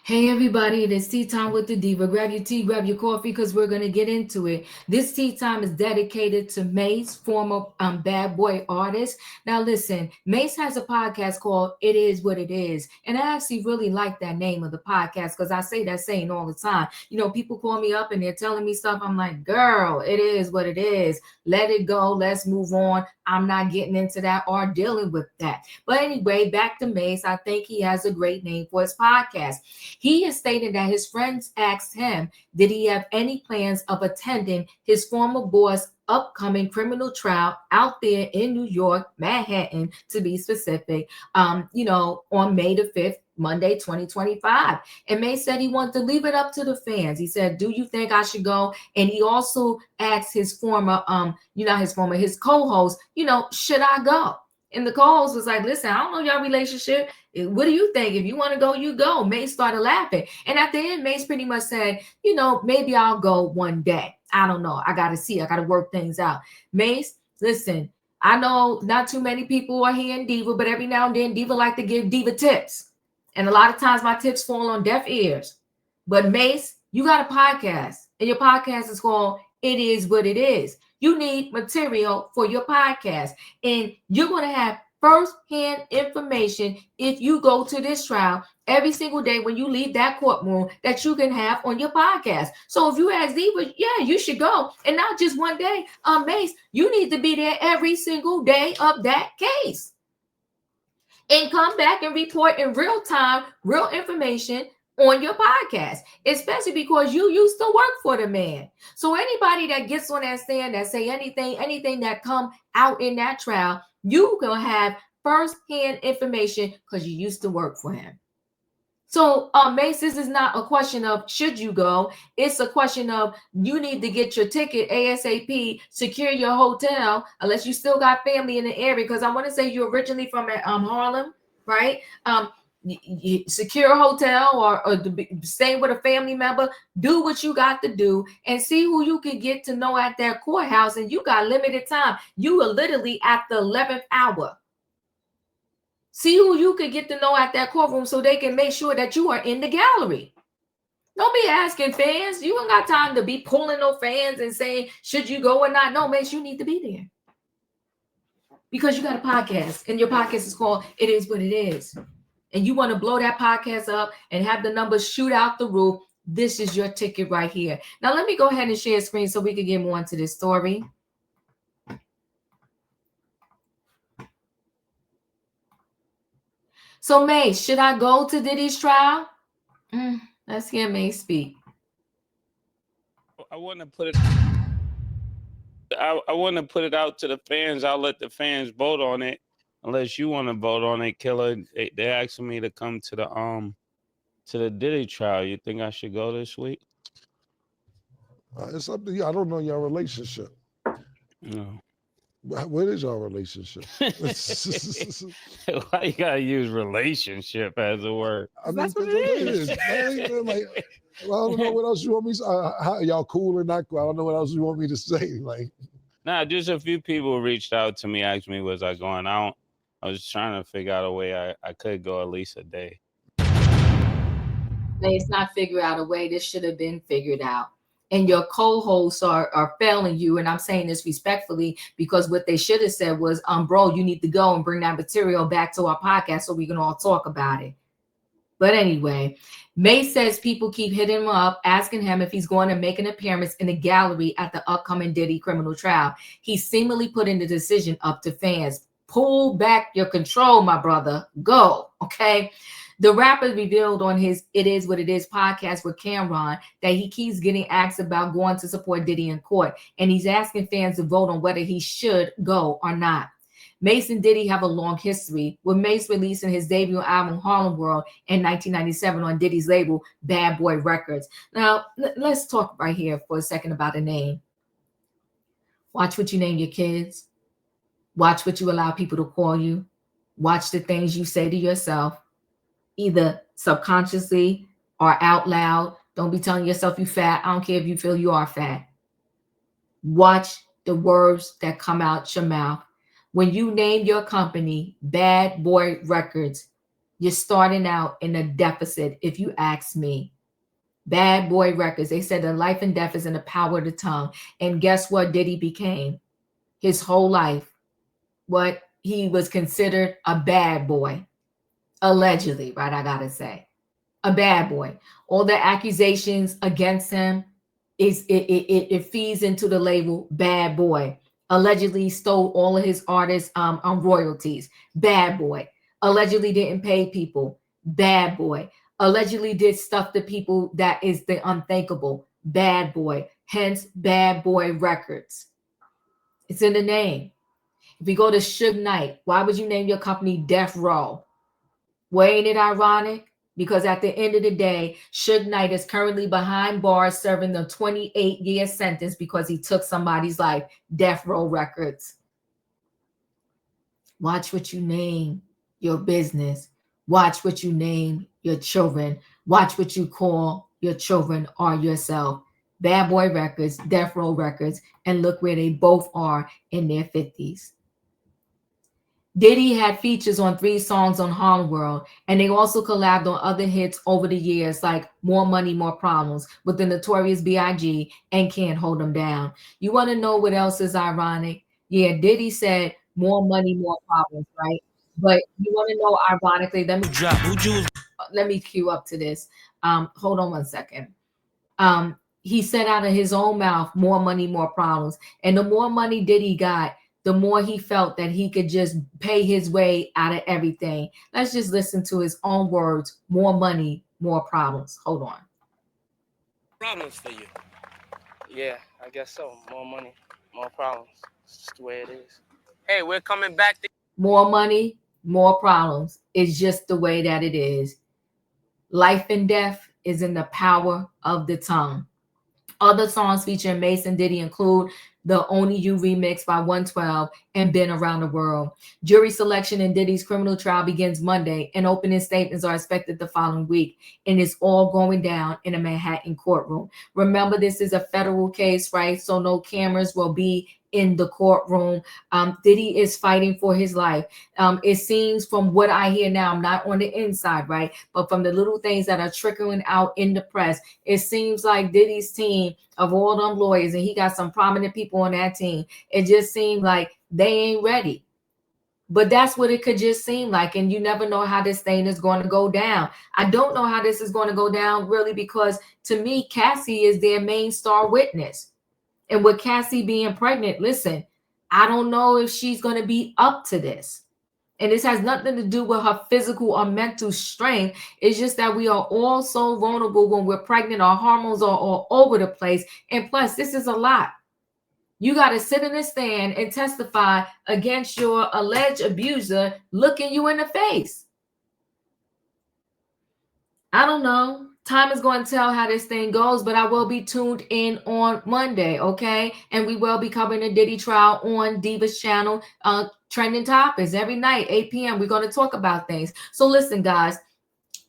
Hey everybody, it is tea time with the diva. Grab your tea, grab your coffee, because we're gonna get into it. This tea time is dedicated to Mace, former bad boy artist. Now listen, Mace has a podcast called "It Is What It Is," and I actually really like that name of the podcast because I say that saying all the time. You know, people call me up and they're telling me stuff. I'm like, girl, it is what it is. Let it go. Let's move on. I'm not getting into that or dealing with that. But anyway, back to Mace. I think he has a great name for his podcast. He has stated that his friends asked him, did he have any plans of attending his former boss' upcoming criminal trial out there in New York, Manhattan, to be specific, on May the 5th, Monday, 2025. And May said he wanted to leave it up to the fans. He said, do you think I should go? And he also asked his former, his co-host, should I go? And the co-host was like, listen, I don't know your relationship. What do you think? If you want to go, you go. Mace started laughing. And at the end, Mace pretty much said, maybe I'll go one day. I don't know. I got to see. I got to work things out. Mace, listen, I know not too many people are here in Diva, but every now and then Diva like to give Diva tips. And a lot of times my tips fall on deaf ears. But Mace, you got a podcast. And your podcast is called It Is What It Is. You need material for your podcast. And you're going to have first-hand information if you go to this trial every single day when you leave that courtroom that you can have on your podcast. So if you ask Diva, yeah, you should go. And not just one day. Mace, you need to be there every single day of that case. And come back and report in real time, real information on your podcast, especially because you used to work for the man. So anybody that gets on that stand that say anything that come out in that trial, you gonna have first-hand information because you used to work for him. So, Mace, this is not a question of should you go. It's a question of you need to get your ticket ASAP, secure your hotel, unless you still got family in the area. Because I want to say you're originally from Harlem, right? You secure a hotel or stay with a family member. Do what you got to do and see who you can get to know at that courthouse. And you got limited time. You are literally at the 11th hour. See who you could get to know at that courtroom so they can make sure that you are in the gallery. Don't be asking fans. You ain't got time to be pulling no fans and saying, should you go or not? No, man, you need to be there. Because you got a podcast, and your podcast is called It Is What It Is. And you want to blow that podcast up and have the numbers shoot out the roof. This is your ticket right here. Now, let me go ahead and share screen so we can get more into this story. So, Mace, should I go to Diddy's trial? Let's hear Mace speak. I want to put it. I want to put it out to the fans. I'll let the fans vote on it. Unless you want to vote on it, Killer. They asking me to come to the Diddy trial. You think I should go this week? It's up to you. I don't know your relationship. No. What is your relationship? Why you gotta use relationship as a word? I mean, that's what it is. Like, well, I don't know what else you want me to say. How y'all cool or not cool? I don't know what else you want me to say. Like, nah, just a few people reached out to me, asked me, was I going out? I was trying to figure out a way I could go at least a day. It's not figure out a way. This should have been figured out. And your co-hosts are failing you. And I'm saying this respectfully because what they should have said was, bro, you need to go and bring that material back to our podcast so we can all talk about it. But anyway, Mace says people keep hitting him up, asking him if he's going to make an appearance in the gallery at the upcoming Diddy criminal trial. He seemingly putting the decision up to fans. Pull back your control, my brother. Go, okay? The rapper revealed on his It Is What It Is podcast with Cameron that he keeps getting asked about going to support Diddy in court, and he's asking fans to vote on whether he should go or not. Mace and Diddy have a long history, with Mace releasing his debut album Harlem World in 1997 on Diddy's label Bad Boy Records. Now, let's talk right here for a second about a name. Watch what you name your kids. Watch what you allow people to call you. Watch the things you say to yourself, either subconsciously or out loud. Don't be telling yourself you fat. I don't care if you feel you are fat. Watch the words that come out your mouth. When you name your company Bad Boy Records, You're starting out in a deficit, if you ask me. Bad Boy Records, they said the life and death is in the power of the tongue. And guess what Diddy became? His whole life, what he was considered a bad boy. Allegedly, right? I gotta say. A bad boy. All the accusations against him it feeds into the label bad boy. Allegedly stole all of his artists on royalties. Bad boy. Allegedly didn't pay people. Bad boy. Allegedly did stuff to people that is the unthinkable. Bad boy. Hence Bad Boy Records. It's in the name. If you go to Suge Knight, why would you name your company Death Row? Well, ain't it ironic? Because at the end of the day, Suge Knight is currently behind bars serving a 28-year sentence because he took somebody's life. Death Row Records. Watch what you name your business. Watch what you name your children. Watch what you call your children or yourself. Bad Boy Records, Death Row Records, and look where they both are in their 50s. Diddy had features on 3 songs on Harlem World, and they also collabed on other hits over the years like More Money, More Problems with the Notorious B.I.G. and Can't Hold Them Down. You want to know what else is ironic? Yeah, Diddy said more money, more problems, right? But you want to know ironically, let me cue up to this. Hold on one second. He said out of his own mouth, more money, more problems. And the more money Diddy got, the more he felt that he could just pay his way out of everything. Let's just listen to his own words. More money, more problems. Hold on. Problems for you. Yeah, I guess so. More money, more problems. It's just the way it is. Hey, we're coming back to more money, more problems. It's just the way that it is. Life and death is in the power of the tongue. Other songs featuring Mace and Diddy include the Only You remix by 112 and Been Around the World. Jury selection in Diddy's criminal trial begins Monday, and opening statements are expected the following week. And it's all going down in a Manhattan courtroom. Remember, this is a federal case, right? So no cameras will be in the courtroom. Diddy is fighting for his life. It seems from what I hear now, I'm not on the inside, right? But from the little things that are trickling out in the press, it seems like Diddy's team of all them lawyers, and he got some prominent people on that team, it just seemed like they ain't ready. But that's what it could just seem like. And you never know how this thing is going to go down. I don't know how this is going to go down really, because to me, Cassie is their main star witness. And with Cassie being pregnant, listen, I don't know if she's going to be up to this. And this has nothing to do with her physical or mental strength. It's just that we are all so vulnerable when we're pregnant. Our hormones are all over the place. And plus, this is a lot. You got to sit in a stand and testify against your alleged abuser looking you in the face. I don't know. Time is going to tell how this thing goes, but I will be tuned in on Monday, okay? And we will be covering the Diddy trial on Diva's channel, Trending Topics every night, 8 p.m. We're going to talk about things. So listen, guys,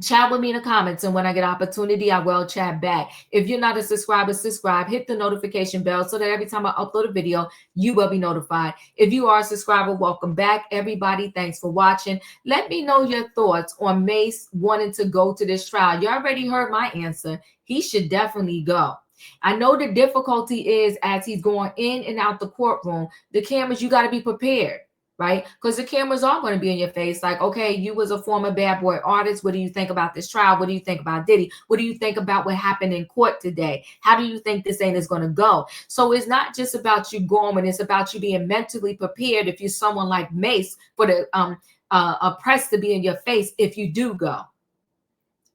chat with me in the comments, and when I get opportunity, I will chat back. If you're not a subscriber, subscribe, hit the notification bell so that every time I upload a video, you will be notified. If you are a subscriber, welcome back, everybody. Thanks for watching. Let me know your thoughts on Mace wanting to go to this trial. You already heard my answer. He should definitely go. I know the difficulty is as he's going in and out the courtroom, the cameras, you got to be prepared. Right? Because the cameras are going to be in your face. Like, okay, you was a former bad boy artist. What do you think about this trial? What do you think about Diddy? What do you think about what happened in court today? How do you think this thing is going to go? So it's not just about you going. It's about you being mentally prepared if you're someone like Mace for the press to be in your face if you do go.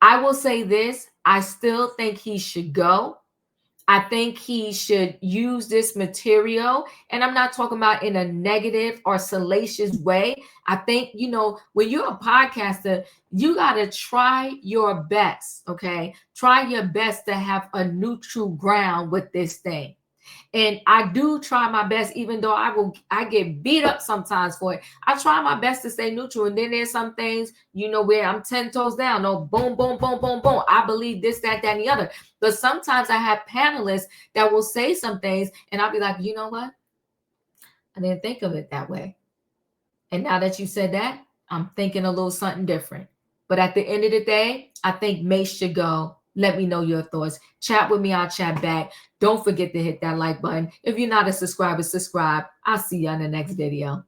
I will say this. I still think he should go. I think he should use this material, and I'm not talking about in a negative or salacious way. I think, you know, when you're a podcaster, you got to try your best, okay? Try your best to have a neutral ground with this thing. And I do try my best, even though I get beat up sometimes for it. I try my best to stay neutral. And then there's some things, you know, where I'm 10 toes down. No, boom, boom, boom, boom, boom. I believe this, that, and the other. But sometimes I have panelists that will say some things, and I'll be like, you know what? I didn't think of it that way. And now that you said that, I'm thinking a little something different. But at the end of the day, I think Mace should go. Let me know your thoughts. Chat with me. I'll chat back. Don't forget to hit that like button. If you're not a subscriber, subscribe. I'll see you on the next video.